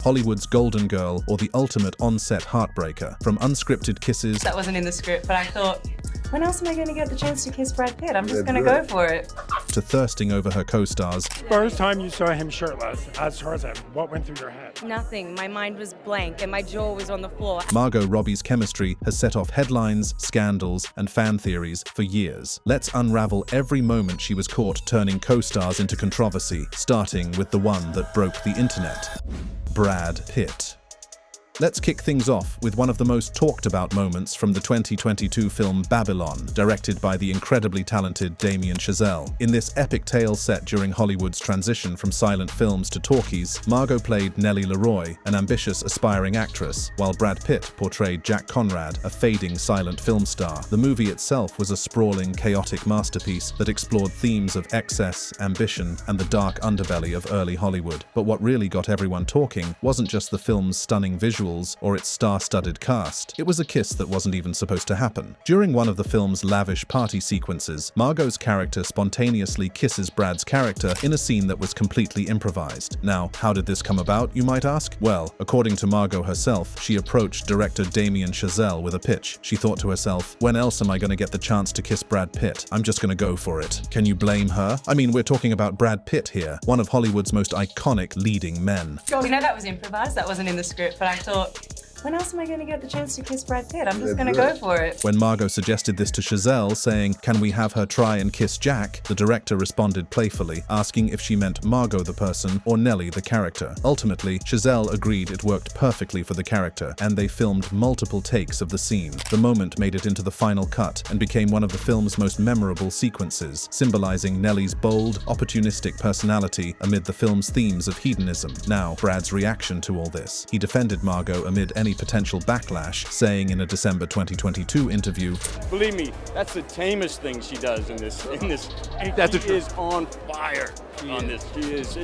Hollywood's golden girl or the ultimate on-set heartbreaker. From unscripted kisses... That wasn't in the script, but I thought, when else am I going to get the chance to kiss Brad Pitt? I'm just going to go for it. ...to thirsting over her co-stars. First time you saw him shirtless, as Tarzan, what went through your head? Nothing. My mind was blank and my jaw was on the floor. Margot Robbie's chemistry has set off headlines, scandals, and fan theories for years. Let's unravel every moment she was caught turning co-stars into controversy, starting with the one that broke the internet. Brad Pitt. Let's kick things off with one of the most talked about moments from the 2022 film Babylon, directed by the incredibly talented Damien Chazelle. In this epic tale set during Hollywood's transition from silent films to talkies, Margot played Nellie Leroy, an ambitious, aspiring actress, while Brad Pitt portrayed Jack Conrad, a fading silent film star. The movie itself was a sprawling, chaotic masterpiece that explored themes of excess, ambition, and the dark underbelly of early Hollywood. But what really got everyone talking wasn't just the film's stunning visuals or its star-studded cast. It was a kiss that wasn't even supposed to happen. During one of the film's lavish party sequences, Margot's character spontaneously kisses Brad's character in a scene that was completely improvised. Now, how did this come about, you might ask? Well, according to Margot herself, she approached director Damien Chazelle with a pitch. She thought to herself, when else am I going to get the chance to kiss Brad Pitt? I'm just going to go for it. Can you blame her? I mean, we're talking about Brad Pitt here, one of Hollywood's most iconic leading men. You know, that was improvised. That wasn't in the script, but I thought, when else am I going to get the chance to kiss Brad Pitt? I'm just going to go for it. When Margot suggested this to Chazelle, saying, can we have her try and kiss Jack? The director responded playfully, asking if she meant Margot the person or Nellie the character. Ultimately, Chazelle agreed it worked perfectly for the character, and they filmed multiple takes of the scene. The moment made it into the final cut and became one of the film's most memorable sequences, symbolizing Nellie's bold, opportunistic personality amid the film's themes of hedonism. Now, Brad's reaction to all this. He defended Margot amid any potential backlash, saying in a December 2022 interview, "Believe me, that's the tamest thing she does in this. She is on fire on this. She is.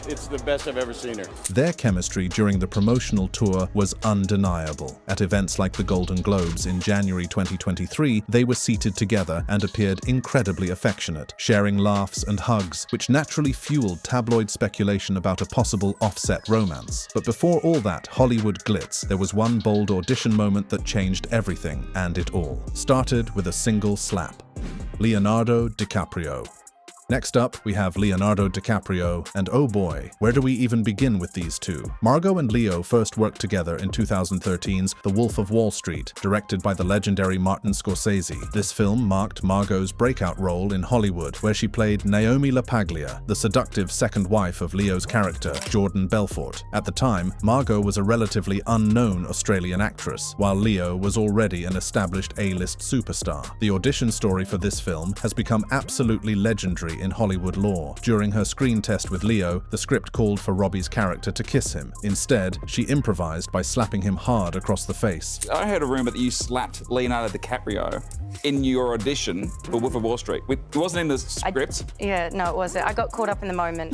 It's the best I've ever seen her." Their chemistry during the promotional tour was undeniable. At events like the Golden Globes in January 2023, they were seated together and appeared incredibly affectionate, sharing laughs and hugs, which naturally fueled tabloid speculation about a possible offset romance. But before all that Hollywood glitz, there was one bold audition moment that changed everything, and it all started with a single slap. Leonardo DiCaprio. Next up, we have Leonardo DiCaprio, and oh boy, where do we even begin with these two? Margot and Leo first worked together in 2013's The Wolf of Wall Street, directed by the legendary Martin Scorsese. This film marked Margot's breakout role in Hollywood, where she played Naomi LaPaglia, the seductive second wife of Leo's character, Jordan Belfort. At the time, Margot was a relatively unknown Australian actress, while Leo was already an established A-list superstar. The audition story for this film has become absolutely legendary in Hollywood lore. During her screen test with Leo, the script called for Robbie's character to kiss him. Instead, she improvised by slapping him hard across the face. I heard a rumor that you slapped Leonardo DiCaprio in your audition for Wolf of Wall Street. It wasn't in the script. No, it wasn't. I got caught up in the moment.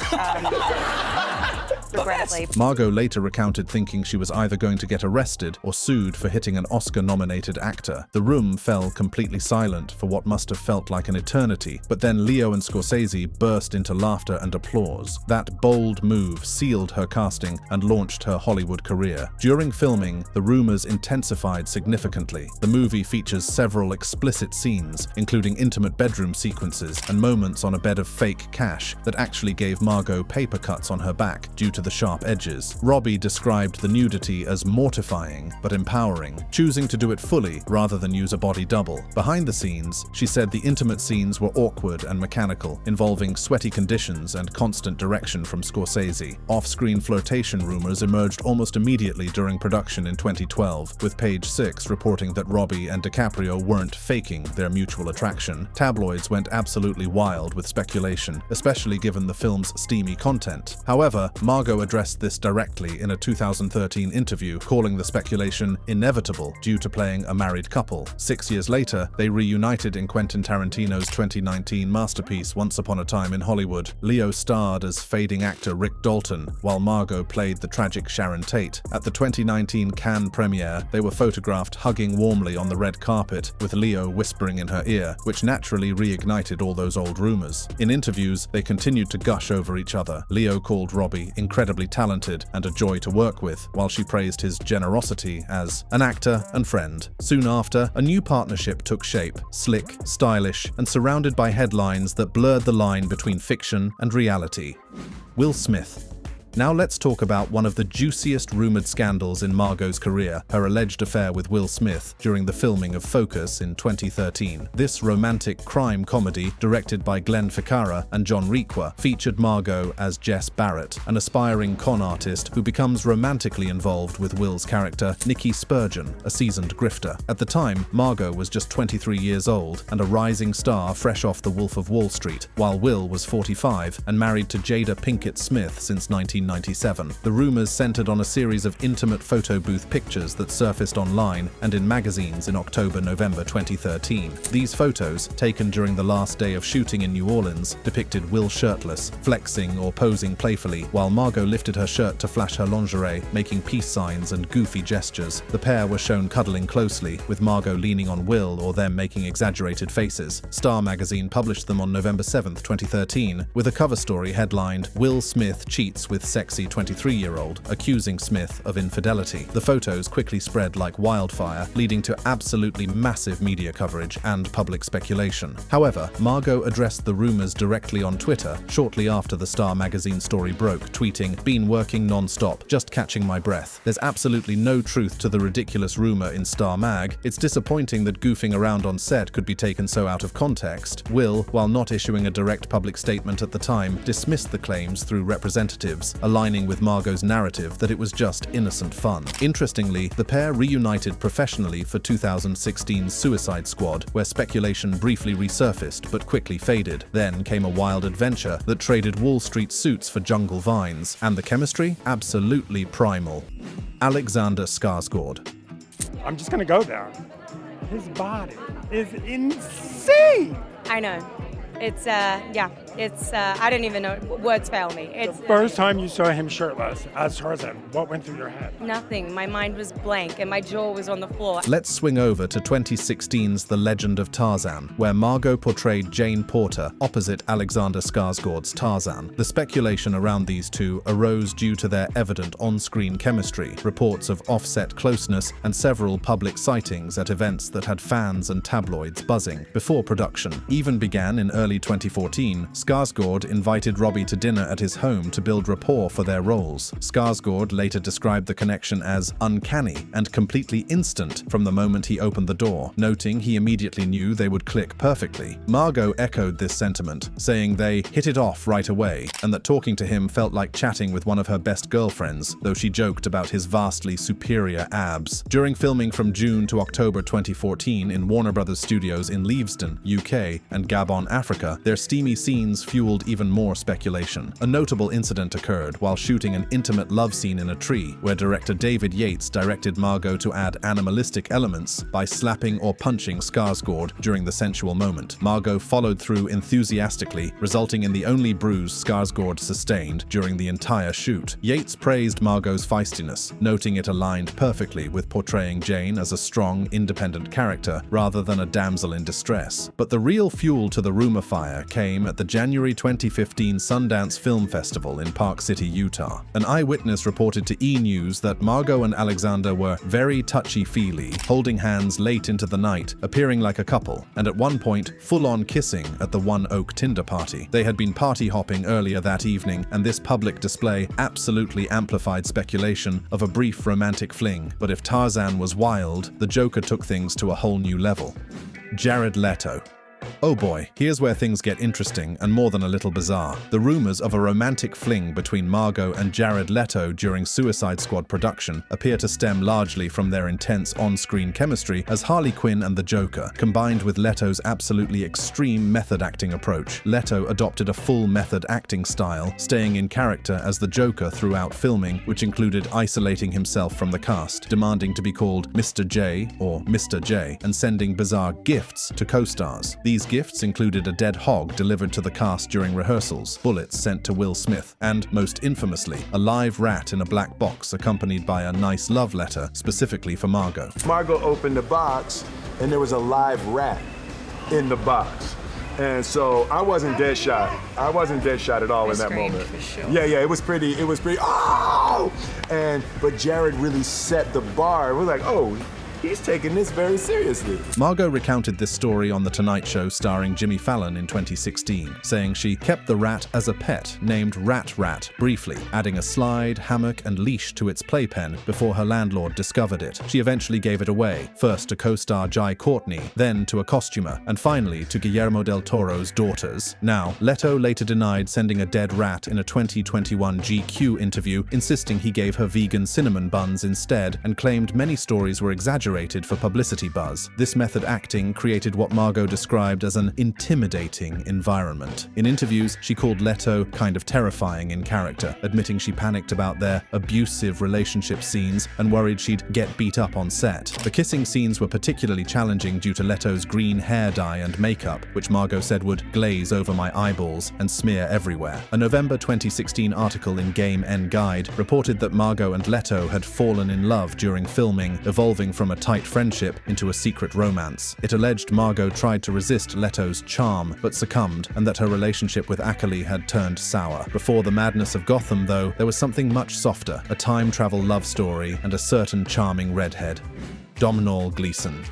Regrettably. Margot later recounted thinking she was either going to get arrested or sued for hitting an Oscar-nominated actor. The room fell completely silent for what must have felt like an eternity, but then Leo and Scorsese burst into laughter and applause. That bold move sealed her casting and launched her Hollywood career. During filming, the rumors intensified significantly. The movie features several explicit scenes, including intimate bedroom sequences and moments on a bed of fake cash that actually gave Margot paper cuts on her back due to the sharp edges. Robbie described the nudity as mortifying but empowering, choosing to do it fully rather than use a body double. Behind the scenes, she said the intimate scenes were awkward and mechanical, involving sweaty conditions and constant direction from Scorsese. Off-screen flirtation rumors emerged almost immediately during production in 2012, with Page Six reporting that Robbie and DiCaprio weren't faking their mutual attraction. Tabloids went absolutely wild with speculation, especially given the film's steamy content. However, Margot addressed this directly in a 2013 interview, calling the speculation inevitable due to playing a married couple. 6 years later, they reunited in Quentin Tarantino's 2019 masterpiece Once Upon a Time in Hollywood. Leo starred as fading actor Rick Dalton, while Margot played the tragic Sharon Tate. At the 2019 Cannes premiere, they were photographed hugging warmly on the red carpet, with Leo whispering in her ear, which naturally reignited all those old rumors. In interviews, they continued to gush over each other. Leo called Robbie incredibly incredibly talented and a joy to work with, while she praised his generosity as an actor and friend. Soon after, a new partnership took shape, slick, stylish, and surrounded by headlines that blurred the line between fiction and reality. Will Smith. Now let's talk about one of the juiciest rumored scandals in Margot's career, her alleged affair with Will Smith during the filming of Focus in 2013. This romantic crime comedy, directed by Glenn Ficarra and John Requa, featured Margot as Jess Barrett, an aspiring con artist who becomes romantically involved with Will's character, Nikki Spurgeon, a seasoned grifter. At the time, Margot was just 23 years old and a rising star fresh off The Wolf of Wall Street, while Will was 45 and married to Jada Pinkett Smith since 1997. The rumors centered on a series of intimate photo booth pictures that surfaced online and in magazines in October-November 2013. These photos, taken during the last day of shooting in New Orleans, depicted Will shirtless, flexing or posing playfully, while Margot lifted her shirt to flash her lingerie, making peace signs and goofy gestures. The pair were shown cuddling closely, with Margot leaning on Will or them making exaggerated faces. Star magazine published them on November 7, 2013, with a cover story headlined, "Will Smith cheats with sexy 23-year-old, accusing Smith of infidelity." The photos quickly spread like wildfire, leading to absolutely massive media coverage and public speculation. However, Margot addressed the rumors directly on Twitter shortly after the Star magazine story broke, tweeting, "Been working non-stop, just catching my breath. There's absolutely no truth to the ridiculous rumor in Star Mag. It's disappointing that goofing around on set could be taken so out of context." Will, while not issuing a direct public statement at the time, dismissed the claims through representatives, aligning with Margot's narrative that it was just innocent fun. Interestingly, the pair reunited professionally for 2016's Suicide Squad, where speculation briefly resurfaced but quickly faded. Then came a wild adventure that traded Wall Street suits for jungle vines, and the chemistry? Absolutely primal. Alexander Skarsgård. I'm just gonna go there. His body is insane. I know. It's, I don't even know. Words fail me. It's The first time you saw him shirtless as Tarzan, what went through your head? nothing. My mind was blank and my jaw was on the floor. Let's swing over to 2016's The Legend of Tarzan, where Margot portrayed Jane Porter opposite Alexander Skarsgård's Tarzan. The speculation around these two arose due to their evident on-screen chemistry, reports of offset closeness, and several public sightings at events that had fans and tabloids buzzing. Before production even began in early 2014, Skarsgård invited Robbie to dinner at his home to build rapport for their roles. Skarsgård later described the connection as uncanny and completely instant from the moment he opened the door, noting he immediately knew they would click perfectly. Margot echoed this sentiment, saying they hit it off right away, and that talking to him felt like chatting with one of her best girlfriends, though she joked about his vastly superior abs. During filming from June to October 2014 in Warner Brothers Studios in Leavesden, UK, and Gabon, Africa, their steamy scenes fueled even more speculation. A notable incident occurred while shooting an intimate love scene in a tree, where director David Yates directed Margot to add animalistic elements by slapping or punching Skarsgård during the sensual moment. Margot followed through enthusiastically, resulting in the only bruise Skarsgård sustained during the entire shoot. Yates praised Margot's feistiness, noting it aligned perfectly with portraying Jane as a strong, independent character rather than a damsel in distress. But the real fuel to the rumor fire came at the January 2015 Sundance Film Festival in Park City, Utah. An eyewitness reported to E! News that Margot and Alexander were very touchy-feely, holding hands late into the night, appearing like a couple, and at one point, full-on kissing at the One Oak Tinder party. They had been party-hopping earlier that evening, and this public display absolutely amplified speculation of a brief romantic fling. But if Tarzan was wild, the Joker took things to a whole new level. Jared Leto. Oh boy, here's where things get interesting and more than a little bizarre. The rumors of a romantic fling between Margot and Jared Leto during Suicide Squad production appear to stem largely from their intense on-screen chemistry as Harley Quinn and the Joker, combined with Leto's absolutely extreme method acting approach. Leto adopted a full method acting style, staying in character as the Joker throughout filming, which included isolating himself from the cast, demanding to be called Mr. J or Mr. J, and sending bizarre gifts to co-stars. These gifts included a dead hog delivered to the cast during rehearsals, bullets sent to Will Smith, and, most infamously, a live rat in a black box accompanied by a nice love letter specifically for Margot. Margot opened the box, and there was a live rat in the box. And so I wasn't dead shot. I wasn't dead shot at all in that moment. For sure. Yeah, it was pretty, oh! But Jared really set the bar. We're like, oh, he's taking this very seriously. Margot recounted this story on The Tonight Show starring Jimmy Fallon in 2016, saying she kept the rat as a pet named Rat Rat briefly, adding a slide, hammock, and leash to its playpen before her landlord discovered it. She eventually gave it away, first to co-star Jai Courtney, then to a costumer, and finally to Guillermo del Toro's daughters. Now, Leto later denied sending a dead rat in a 2021 GQ interview, insisting he gave her vegan cinnamon buns instead, and claimed many stories were exaggerated for publicity buzz. This method acting created what Margot described as an intimidating environment. In interviews, she called Leto kind of terrifying in character, admitting she panicked about their abusive relationship scenes and worried she'd get beat up on set. The kissing scenes were particularly challenging due to Leto's green hair dye and makeup, which Margot said would glaze over my eyeballs and smear everywhere. A November 2016 article in Game N Guide reported that Margot and Leto had fallen in love during filming, evolving from a tight friendship into a secret romance. It alleged Margot tried to resist Leto's charm, but succumbed, and that her relationship with Ackley had turned sour. Before the madness of Gotham, though, there was something much softer, a time travel love story and a certain charming redhead. Domhnall Gleeson.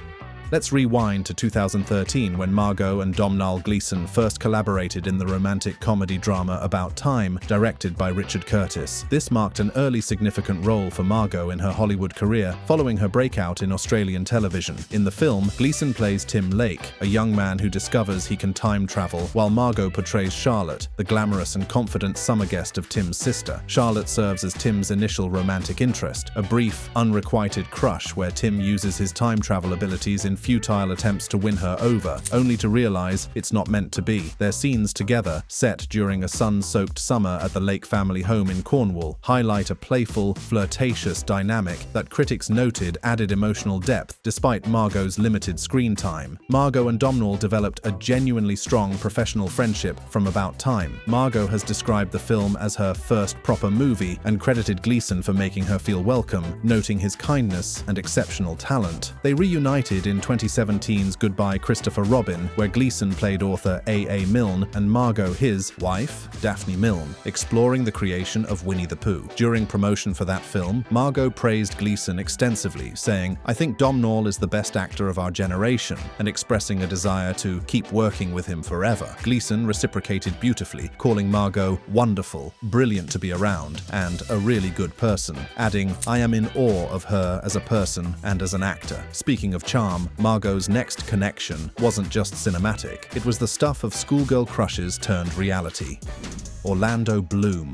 Let's rewind to 2013 when Margot and Domhnall Gleeson first collaborated in the romantic comedy drama About Time, directed by Richard Curtis. This marked an early significant role for Margot in her Hollywood career, following her breakout in Australian television. In the film, Gleeson plays Tim Lake, a young man who discovers he can time travel, while Margot portrays Charlotte, the glamorous and confident summer guest of Tim's sister. Charlotte serves as Tim's initial romantic interest, a brief, unrequited crush where Tim uses his time travel abilities in futile attempts to win her over, only to realize it's not meant to be. Their scenes together, set during a sun-soaked summer at the Lake family home in Cornwall, highlight a playful, flirtatious dynamic that critics noted added emotional depth despite Margot's limited screen time. Margot and Domhnall developed a genuinely strong professional friendship from About Time. Margot has described the film as her first proper movie and credited Gleeson for making her feel welcome, noting his kindness and exceptional talent. They reunited in 2017's Goodbye Christopher Robin, where Gleeson played author A.A. Milne and Margot his wife, Daphne Milne, exploring the creation of Winnie the Pooh. During promotion for that film, Margot praised Gleeson extensively, saying, "I think Domhnall is the best actor of our generation," and expressing a desire to keep working with him forever. Gleeson reciprocated beautifully, calling Margot wonderful, brilliant to be around, and a really good person, adding, "I am in awe of her as a person and as an actor." Speaking of charm, Margot's next connection wasn't just cinematic, it was the stuff of schoolgirl crushes turned reality. Orlando Bloom.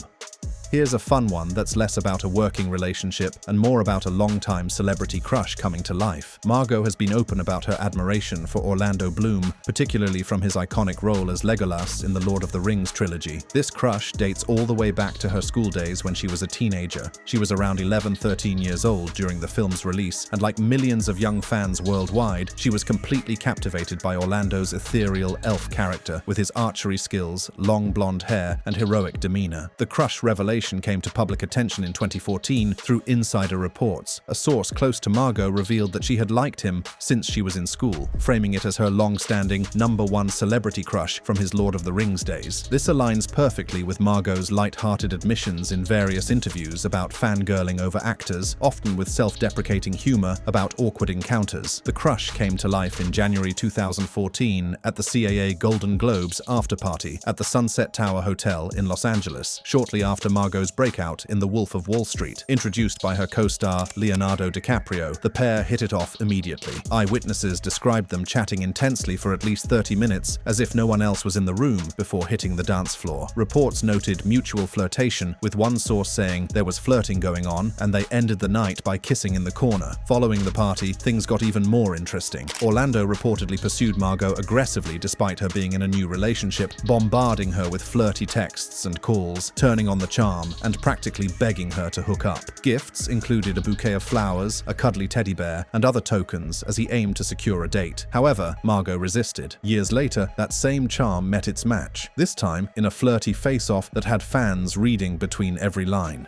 Here's a fun one that's less about a working relationship and more about a long-time celebrity crush coming to life. Margot has been open about her admiration for Orlando Bloom, particularly from his iconic role as Legolas in the Lord of the Rings trilogy. This crush dates all the way back to her school days when she was a teenager. She was around 13 years old during the film's release, and like millions of young fans worldwide, she was completely captivated by Orlando's ethereal elf character with his archery skills, long blonde hair, and heroic demeanor. The crush revelation came to public attention in 2014 through insider reports. A source close to Margot revealed that she had liked him since she was in school, framing it as her long-standing #1 celebrity crush from his Lord of the Rings days. This aligns perfectly with Margot's light-hearted admissions in various interviews about fangirling over actors, often with self-deprecating humor about awkward encounters. The crush came to life in January 2014 at the CAA Golden Globes after-party at the Sunset Tower Hotel in Los Angeles, shortly after Margot's breakout in The Wolf of Wall Street. Introduced by her co-star Leonardo DiCaprio, the pair hit it off immediately. Eyewitnesses described them chatting intensely for at least 30 minutes, as if no one else was in the room, before hitting the dance floor. Reports noted mutual flirtation, with one source saying there was flirting going on, and they ended the night by kissing in the corner. Following the party, things got even more interesting. Orlando reportedly pursued Margot aggressively despite her being in a new relationship, bombarding her with flirty texts and calls, turning on the charm, and practically begging her to hook up. Gifts included a bouquet of flowers, a cuddly teddy bear, and other tokens as he aimed to secure a date. However, Margot resisted. Years later, that same charm met its match, this time in a flirty face-off that had fans reading between every line.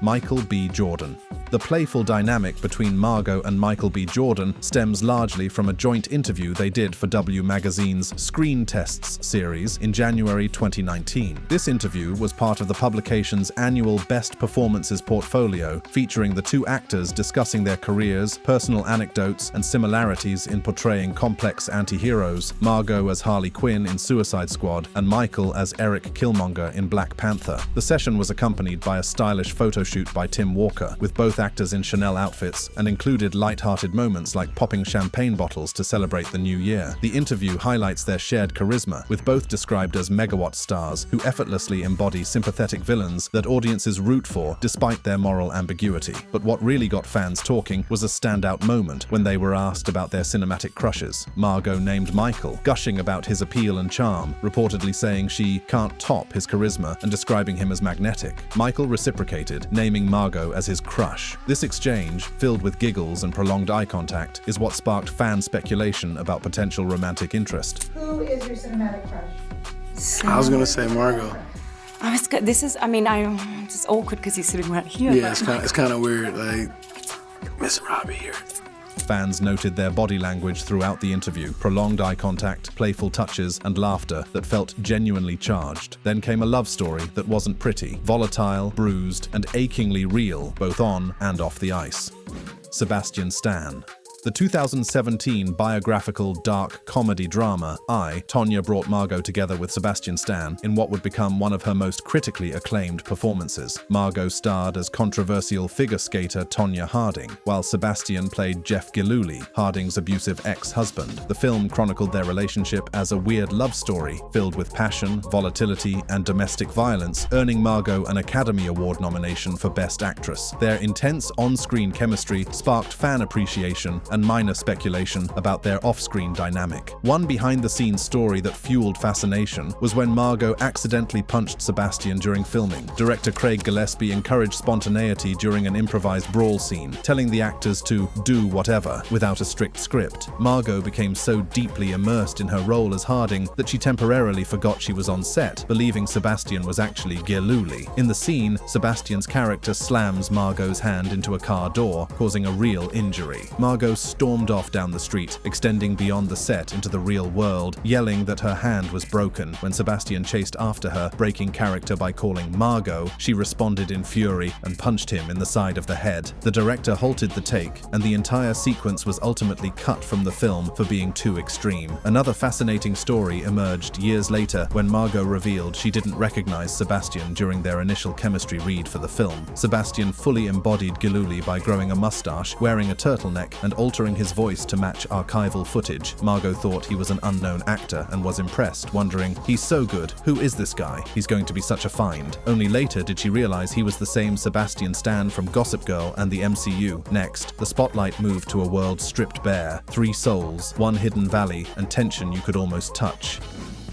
Michael B. Jordan. The playful dynamic between Margot and Michael B. Jordan stems largely from a joint interview they did for W Magazine's Screen Tests series in January 2019. This interview was part of the publication's annual Best Performances portfolio, featuring the two actors discussing their careers, personal anecdotes, and similarities in portraying complex anti-heroes, Margot as Harley Quinn in Suicide Squad, and Michael as Eric Killmonger in Black Panther. The session was accompanied by a stylish photo shoot by Tim Walker, with both actors in Chanel outfits, and included light-hearted moments like popping champagne bottles to celebrate the new year. The interview highlights their shared charisma, with both described as megawatt stars who effortlessly embody sympathetic villains that audiences root for despite their moral ambiguity. But what really got fans talking was a standout moment when they were asked about their cinematic crushes. Margot named Michael, gushing about his appeal and charm, reportedly saying she can't top his charisma and describing him as magnetic. Michael reciprocated, naming Margot as his crush. This exchange, filled with giggles and prolonged eye contact, is what sparked fan speculation about potential romantic interest. Who is your cinematic crush? I was gonna say Margot. It's awkward because he's sitting right here. Yeah, it's kind of weird, like, Miss Robbie here. Fans noted their body language throughout the interview, prolonged eye contact, playful touches, and laughter that felt genuinely charged. Then came a love story that wasn't pretty, volatile, bruised, and achingly real, both on and off the ice. Sebastian Stan. The 2017 biographical dark comedy drama, Tonya brought Margot together with Sebastian Stan in what would become one of her most critically acclaimed performances. Margot starred as controversial figure skater Tonya Harding, while Sebastian played Jeff Gillooly, Harding's abusive ex-husband. The film chronicled their relationship as a weird love story filled with passion, volatility, and domestic violence, earning Margot an Academy Award nomination for Best Actress. Their intense on-screen chemistry sparked fan appreciation and minor speculation about their off-screen dynamic. One behind-the-scenes story that fueled fascination was when Margot accidentally punched Sebastian during filming. Director Craig Gillespie encouraged spontaneity during an improvised brawl scene, telling the actors to do whatever without a strict script. Margot became so deeply immersed in her role as Harding that she temporarily forgot she was on set, believing Sebastian was actually Gillooly. In the scene, Sebastian's character slams Margot's hand into a car door, causing a real injury. Margot stormed off down the street, extending beyond the set into the real world, yelling that her hand was broken. When Sebastian chased after her, breaking character by calling Margot, she responded in fury and punched him in the side of the head. The director halted the take, and the entire sequence was ultimately cut from the film for being too extreme. Another fascinating story emerged years later when Margot revealed she didn't recognize Sebastian during their initial chemistry read for the film. Sebastian fully embodied Gillooly by growing a mustache, wearing a turtleneck, and altering his voice to match archival footage. Margot thought he was an unknown actor and was impressed, wondering, "He's so good, who is this guy? He's going to be such a find." Only later did she realize he was the same Sebastian Stan from Gossip Girl and the MCU. Next, the spotlight moved to a world stripped bare, 3 souls, 1 hidden valley, and tension you could almost touch.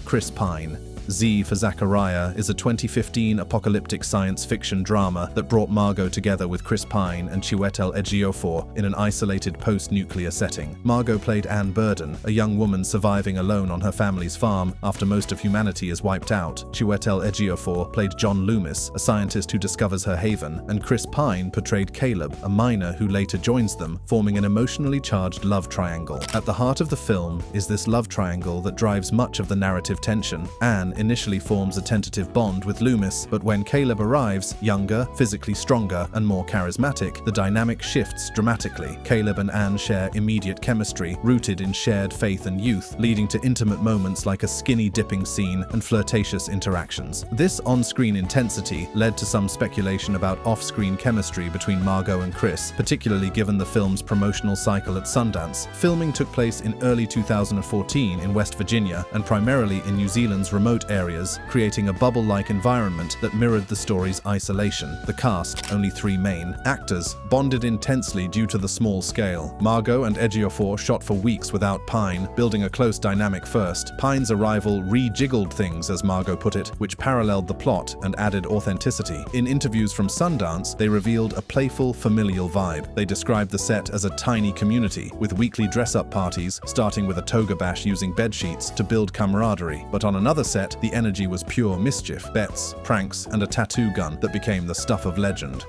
Chris Pine. Z for Zachariah is a 2015 apocalyptic science fiction drama that brought Margot together with Chris Pine and Chiwetel Ejiofor in an isolated post-nuclear setting. Margot played Anne Burden, a young woman surviving alone on her family's farm after most of humanity is wiped out. Chiwetel Ejiofor played John Loomis, a scientist who discovers her haven, and Chris Pine portrayed Caleb, a miner who later joins them, forming an emotionally charged love triangle. At the heart of the film is this love triangle that drives much of the narrative tension. Anne initially forms a tentative bond with Loomis, but when Caleb arrives, younger, physically stronger, and more charismatic, the dynamic shifts dramatically. Caleb and Anne share immediate chemistry, rooted in shared faith and youth, leading to intimate moments like a skinny dipping scene and flirtatious interactions. This on-screen intensity led to some speculation about off-screen chemistry between Margot and Chris, particularly given the film's promotional cycle at Sundance. Filming took place in early 2014 in West Virginia and primarily in New Zealand's remote areas, creating a bubble-like environment that mirrored the story's isolation. The cast, only 3 main actors, bonded intensely due to the small scale. Margot and Ejiofor shot for weeks without Pine, building a close dynamic first. Pine's arrival rejiggled things, as Margot put it, which paralleled the plot and added authenticity. In interviews from Sundance, they revealed a playful, familial vibe. They described the set as a tiny community, with weekly dress-up parties, starting with a toga bash using bedsheets to build camaraderie. But on another set, the energy was pure mischief, bets, pranks, and a tattoo gun that became the stuff of legend.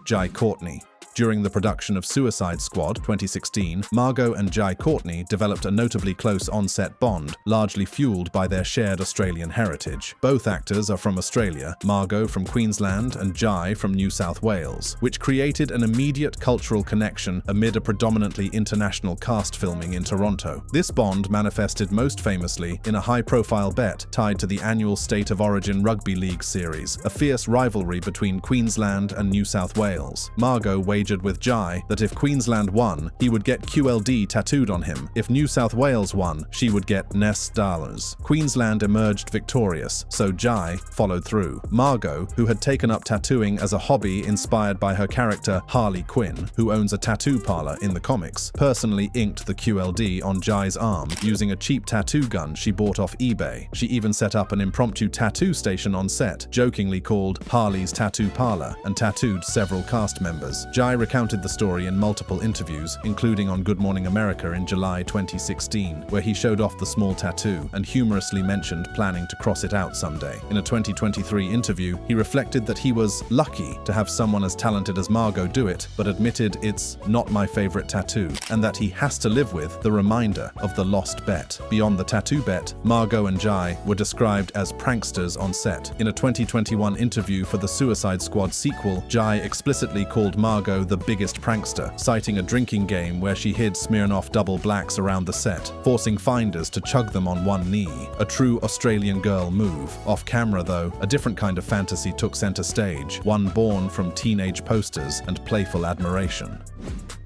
Jai Courtney. During the production of Suicide Squad 2016, Margot and Jai Courtney developed a notably close on-set bond, largely fueled by their shared Australian heritage. Both actors are from Australia, Margot from Queensland and Jai from New South Wales, which created an immediate cultural connection amid a predominantly international cast filming in Toronto. This bond manifested most famously in a high-profile bet tied to the annual State of Origin Rugby League series, a fierce rivalry between Queensland and New South Wales. Margot wagered with Jai that if Queensland won, he would get QLD tattooed on him. If New South Wales won, she would get Ness Dollars. Queensland emerged victorious, so Jai followed through. Margot, who had taken up tattooing as a hobby inspired by her character Harley Quinn, who owns a tattoo parlor in the comics, personally inked the QLD on Jai's arm using a cheap tattoo gun she bought off eBay. She even set up an impromptu tattoo station on set, jokingly called Harley's Tattoo Parlor, and tattooed several cast members. Jai recounted the story in multiple interviews, including on Good Morning America in July 2016, where he showed off the small tattoo and humorously mentioned planning to cross it out someday. In a 2023 interview, he reflected that he was lucky to have someone as talented as Margot do it, but admitted it's not my favorite tattoo, and that he has to live with the reminder of the lost bet. Beyond the tattoo bet, Margot and Jai were described as pranksters on set. In a 2021 interview for the Suicide Squad sequel, Jai explicitly called Margot the biggest prankster, citing a drinking game where she hid Smirnoff double blacks around the set, forcing finders to chug them on one knee. A true Australian girl move. Off camera, though, a different kind of fantasy took center stage, one born from teenage posters and playful admiration.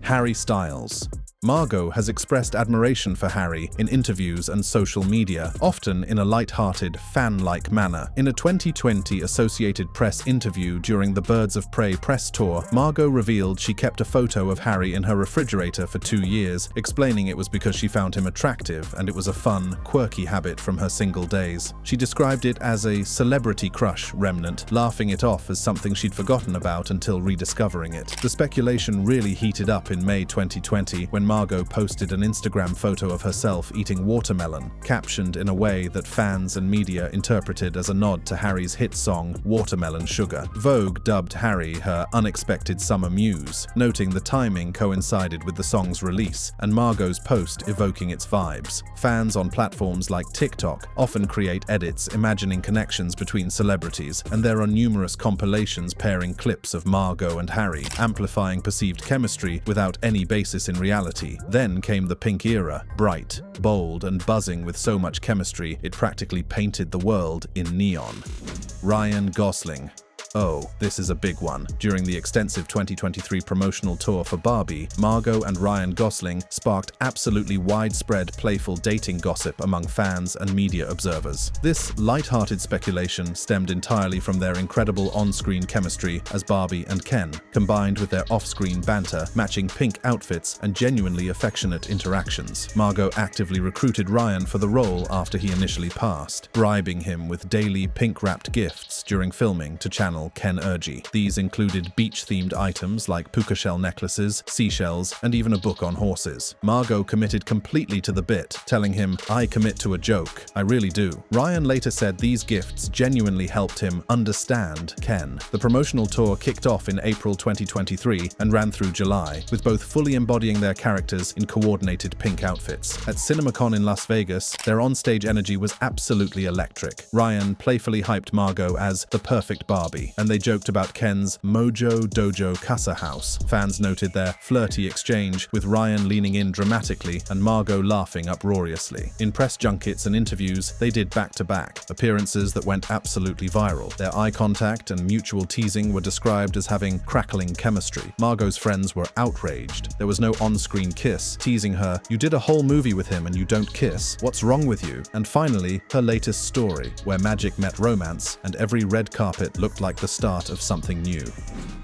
Harry Styles. Margot has expressed admiration for Harry in interviews and social media, often in a light-hearted, fan-like manner. In a 2020 Associated Press interview during the Birds of Prey press tour, Margot revealed she kept a photo of Harry in her refrigerator for 2 years, explaining it was because she found him attractive and it was a fun, quirky habit from her single days. She described it as a celebrity crush remnant, laughing it off as something she'd forgotten about until rediscovering it. The speculation really heated up in May 2020 when Margot posted an Instagram photo of herself eating watermelon, captioned in a way that fans and media interpreted as a nod to Harry's hit song Watermelon Sugar. Vogue dubbed Harry her unexpected summer muse, noting the timing coincided with the song's release, and Margot's post evoking its vibes. Fans on platforms like TikTok often create edits imagining connections between celebrities, and there are numerous compilations pairing clips of Margot and Harry, amplifying perceived chemistry without any basis in reality. Then came the Pink era, bright, bold, and buzzing with so much chemistry it practically painted the world in neon. Ryan Gosling. Oh, this is a big one. During the extensive 2023 promotional tour for Barbie, Margot and Ryan Gosling sparked absolutely widespread playful dating gossip among fans and media observers. This light-hearted speculation stemmed entirely from their incredible on-screen chemistry as Barbie and Ken, combined with their off-screen banter, matching pink outfits, and genuinely affectionate interactions. Margot actively recruited Ryan for the role after he initially passed, bribing him with daily pink-wrapped gifts during filming to channel Ken Urgy. These included beach-themed items like puka shell necklaces, seashells, and even a book on horses. Margot committed completely to the bit, telling him, "I commit to a joke. I really do." Ryan later said these gifts genuinely helped him understand Ken. The promotional tour kicked off in April 2023 and ran through July, with both fully embodying their characters in coordinated pink outfits. At CinemaCon in Las Vegas, their onstage energy was absolutely electric. Ryan playfully hyped Margot as the perfect Barbie, and they joked about Ken's Mojo Dojo Casa house. Fans noted their flirty exchange, with Ryan leaning in dramatically and Margot laughing uproariously. In press junkets and interviews, they did back-to-back, appearances that went absolutely viral. Their eye contact and mutual teasing were described as having crackling chemistry. Margot's friends were outraged. There was no on-screen kiss, teasing her, "You did a whole movie with him and you don't kiss. What's wrong with you?" And finally, her latest story, where magic met romance and every red carpet looked like the start of something new.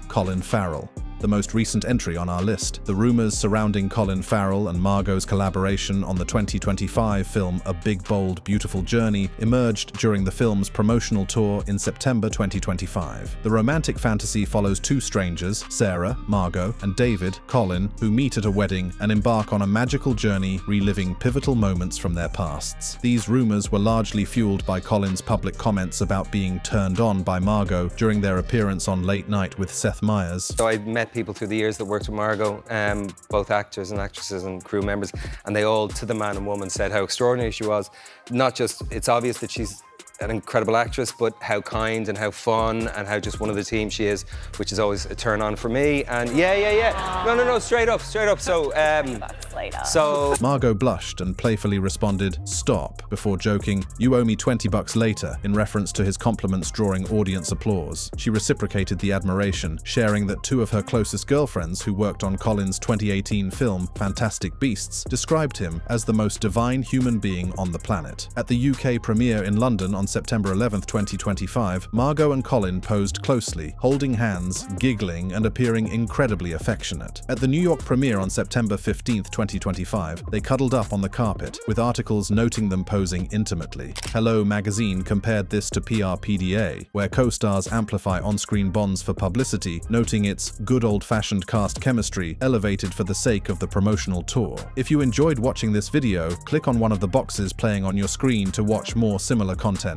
Colin Farrell. The most recent entry on our list. The rumors surrounding Colin Farrell and Margot's collaboration on the 2025 film A Big Bold Beautiful Journey emerged during the film's promotional tour in September 2025. The romantic fantasy follows two strangers, Sarah, Margot, and David, Colin, who meet at a wedding and embark on a magical journey reliving pivotal moments from their pasts. These rumors were largely fueled by Colin's public comments about being turned on by Margot during their appearance on Late Night with Seth Meyers. So I met people through the years that worked with Margot, both actors and actresses and crew members, and they all, to the man and woman, said how extraordinary she was. Not just, it's obvious that she's an incredible actress, but how kind and how fun and how just one of the team she is, which is always a turn on for me. And yeah. No, straight up. So Margot blushed and playfully responded, "Stop," before joking, "You owe me $20 later," in reference to his compliments drawing audience applause. She reciprocated the admiration, sharing that 2 of her closest girlfriends who worked on Colin's 2018 film Fantastic Beasts described him as the most divine human being on the planet. At the UK premiere in London on September 11th, 2025, Margot and Colin posed closely, holding hands, giggling, and appearing incredibly affectionate. At the New York premiere on September 15th, 2025, they cuddled up on the carpet, with articles noting them posing intimately. Hello magazine compared this to PRPDA, where co-stars amplify on-screen bonds for publicity, noting its good old-fashioned cast chemistry elevated for the sake of the promotional tour. If you enjoyed watching this video, click on one of the boxes playing on your screen to watch more similar content.